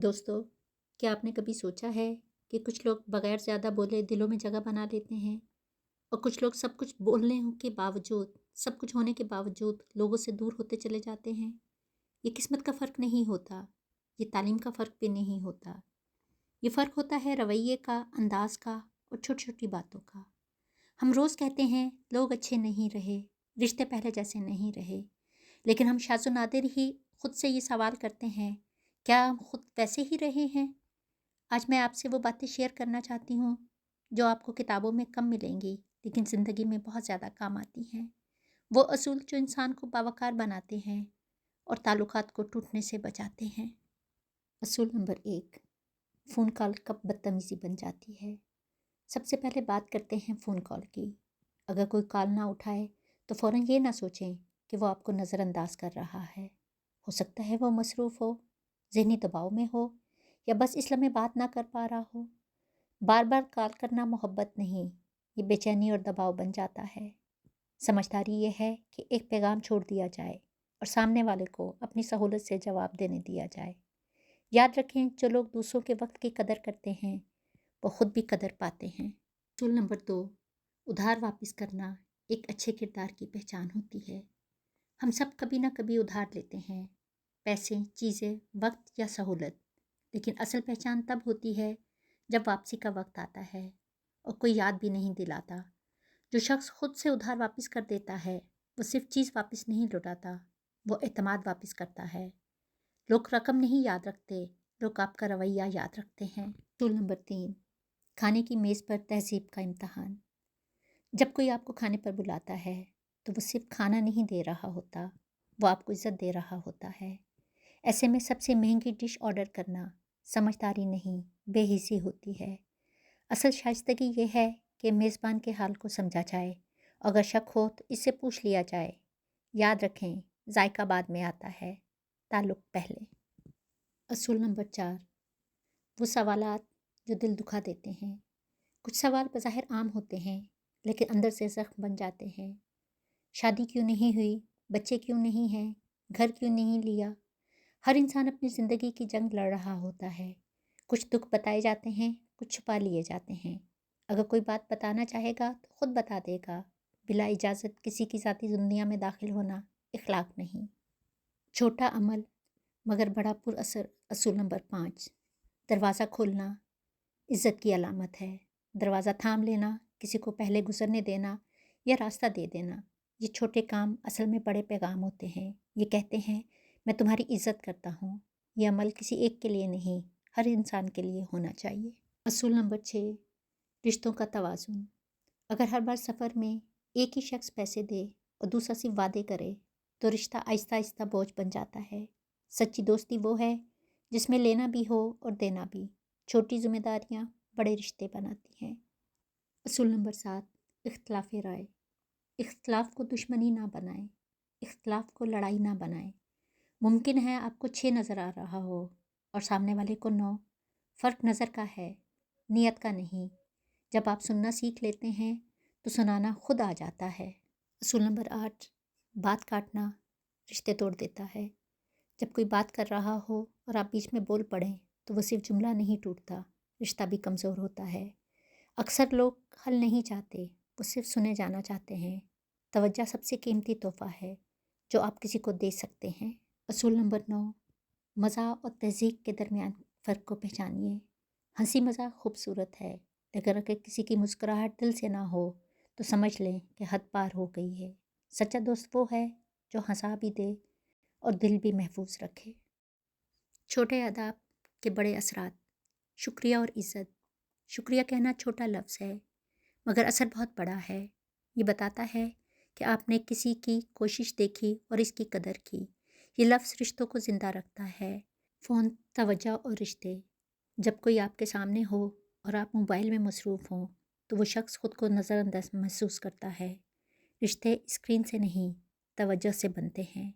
दोस्तों, क्या आपने कभी सोचा है कि कुछ लोग बगैर ज़्यादा बोले दिलों में जगह बना लेते हैं और कुछ लोग सब कुछ के बावजूद, सब कुछ होने के बावजूद लोगों से दूर होते चले जाते हैं। ये किस्मत का फ़र्क नहीं होता, ये तालीम का फ़र्क भी नहीं होता। ये फ़र्क होता है रवैये का, अंदाज़ का और छोटी-छोटी बातों का। हम रोज़ कहते हैं लोग अच्छे नहीं रहे, रिश्ते पहले जैसे नहीं रहे, लेकिन हम शाज़ो नादिर ही खुद से ये सवाल करते हैं, क्या हम खुद वैसे ही रहे हैं? आज मैं आपसे वो बातें शेयर करना चाहती हूँ जो आपको किताबों में कम मिलेंगी लेकिन ज़िंदगी में बहुत ज़्यादा काम आती हैं। वो असूल जो इंसान को बावकार बनाते हैं और ताल्लुकात को टूटने से बचाते हैं। असूल नंबर 1, फ़ोन कॉल कब बदतमीज़ी बन जाती है। सबसे पहले बात करते हैं फ़ोन कॉल की। अगर कोई कॉल ना उठाए तो फ़ौरन ये ना सोचें कि वो आपको नज़रअंदाज कर रहा है। हो सकता है वो मसरूफ़ हो, ज़हनी दबाव में हो या बस इस लम्हे बात ना कर पा रहा हो। बार बार कॉल करना मोहब्बत नहीं, ये बेचैनी और दबाव बन जाता है। समझदारी ये है कि एक पैगाम छोड़ दिया जाए और सामने वाले को अपनी सहूलत से जवाब देने दिया जाए। याद रखें, जो लोग दूसरों के वक्त की कदर करते हैं वो खुद भी कदर पाते हैं। टूल नंबर 2, उधार वापस करना एक अच्छे किरदार की पहचान होती है। हम सब कभी ना कभी उधार लेते हैं, पैसे, चीज़ें, वक्त या सहूलत। लेकिन असल पहचान तब होती है जब वापसी का वक्त आता है और कोई याद भी नहीं दिलाता। जो शख्स खुद से उधार वापस कर देता है वो सिर्फ चीज़ वापस नहीं लौटाता, वो एतमाद वापस करता है। लोग रकम नहीं याद रखते, लोग आपका रवैया याद रखते हैं। टूल नंबर 3, खाने की मेज़ पर तहजीब का इम्तहान। जब कोई आपको खाने पर बुलाता है तो वो सिर्फ खाना नहीं दे रहा होता, वो आपको इज़्ज़त दे रहा होता है। ऐसे में सबसे महंगी डिश ऑर्डर करना समझदारी नहीं, बेहिसी होती है। असल शाइस्तगी ये है कि मेज़बान के हाल को समझा जाए। अगर शक हो तो इससे पूछ लिया जाए। याद रखें, जायका बाद में आता है, ताल्लुक पहले। असूल नंबर 4, वो सवालात जो दिल दुखा देते हैं। कुछ सवाल बज़ाहिर आम होते हैं लेकिन अंदर से ज़ख्म बन जाते हैं। शादी क्यों नहीं हुई, बच्चे क्यों नहीं हैं, घर क्यों नहीं लिया। हर इंसान अपनी ज़िंदगी की जंग लड़ रहा होता है। कुछ दुख बताए जाते हैं, कुछ छुपा लिए जाते हैं। अगर कोई बात बताना चाहेगा तो खुद बता देगा। बिला इजाज़त किसी की ज़ाती दुनिया में दाखिल होना इखलाक नहीं। छोटा अमल मगर बड़ा पुरअसर। असूल नंबर 5, दरवाज़ा खोलना इज़्ज़त की अलामत है। दरवाज़ा थाम लेना, किसी को पहले गुजरने देना या रास्ता दे देना, ये छोटे काम असल में बड़े पैगाम होते हैं। ये कहते हैं मैं तुम्हारी इज़्ज़त करता हूँ। ये अमल किसी एक के लिए नहीं, हर इंसान के लिए होना चाहिए। असूल नंबर 6, रिश्तों का तवाज़ुन। अगर हर बार सफ़र में एक ही शख्स पैसे दे और दूसरा सिर्फ वादे करे तो रिश्ता आहिस्ता आहिस्ता बोझ बन जाता है। सच्ची दोस्ती वो है जिसमें लेना भी हो और देना भी। छोटी जिम्मेदारियाँ बड़े रिश्ते बनाती हैं। असूल नंबर 7, इख्तलाफ राय। इख्तलाफ को दुश्मनी ना बनाएं, इख्तलाफ को लड़ाई ना बनाएं। मुमकिन है आपको 6 नज़र आ रहा हो और सामने वाले को 9। फ़र्क नज़र का है, नियत का नहीं। जब आप सुनना सीख लेते हैं तो सुनाना खुद आ जाता है। असूल नंबर 8, बात काटना रिश्ते तोड़ देता है। जब कोई बात कर रहा हो और आप बीच में बोल पड़ें तो वो सिर्फ जुमला नहीं टूटता, रिश्ता भी कमज़ोर होता है। अक्सर लोग हल नहीं चाहते, वो सिर्फ सुने जाना चाहते हैं। तवज्जो सबसे कीमती तोहफ़ा है जो आप किसी को दे सकते हैं। असूल नंबर 9, मज़ाक और तहज़ीब के दरमियान फ़र्क को पहचानिए। हंसी मज़ाक खूबसूरत है लेकिन अगर किसी की मुस्कुराहट दिल से ना हो तो समझ लें कि हद पार हो गई है। सच्चा दोस्त वो है जो हंसा भी दे और दिल भी महफूज रखे। छोटे आदाब के बड़े असरात। शुक्रिया और इज़्ज़त। शुक्रिया कहना छोटा लफ्ज़ है मगर असर बहुत बड़ा है। ये बताता है कि आपने किसी की कोशिश देखी और इसकी कदर की। ये लफ्ज़ रिश्तों को ज़िंदा रखता है। फ़ोन, तवज्जो और रिश्ते। जब कोई आपके सामने हो और आप मोबाइल में मसरूफ़ हों तो वो शख्स ख़ुद को नज़रअंदाज महसूस करता है। रिश्ते स्क्रीन से नहीं, तवज्जो से बनते हैं।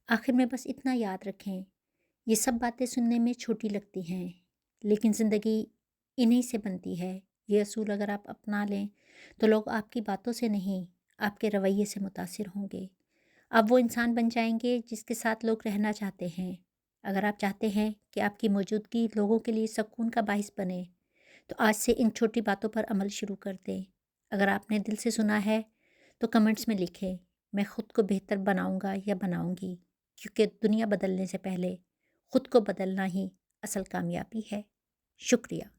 आखिर में बस इतना याद रखें, ये सब बातें सुनने में छोटी लगती हैं लेकिन ज़िंदगी इन्हीं से बनती है। ये असूल अगर आप अपना लें तो लोग आपकी बातों से नहीं, आपके रवैये से मुतासिर होंगे। आप वो इंसान बन जाएंगे जिसके साथ लोग रहना चाहते हैं। اگر آپ چاہتے ہیں کہ آپ کی موجودگی لوگوں کے لیے سکون کا باعث بنے تو آج سے ان چھوٹی باتوں پر عمل شروع کر دیں۔ اگر آپ نے دل سے سنا ہے تو کمنٹس میں لکھیں، میں خود کو بہتر بناؤں گا یا بناؤں گی، کیونکہ دنیا بدلنے سے پہلے خود کو بدلنا ہی اصل کامیابی ہے۔ شکریہ۔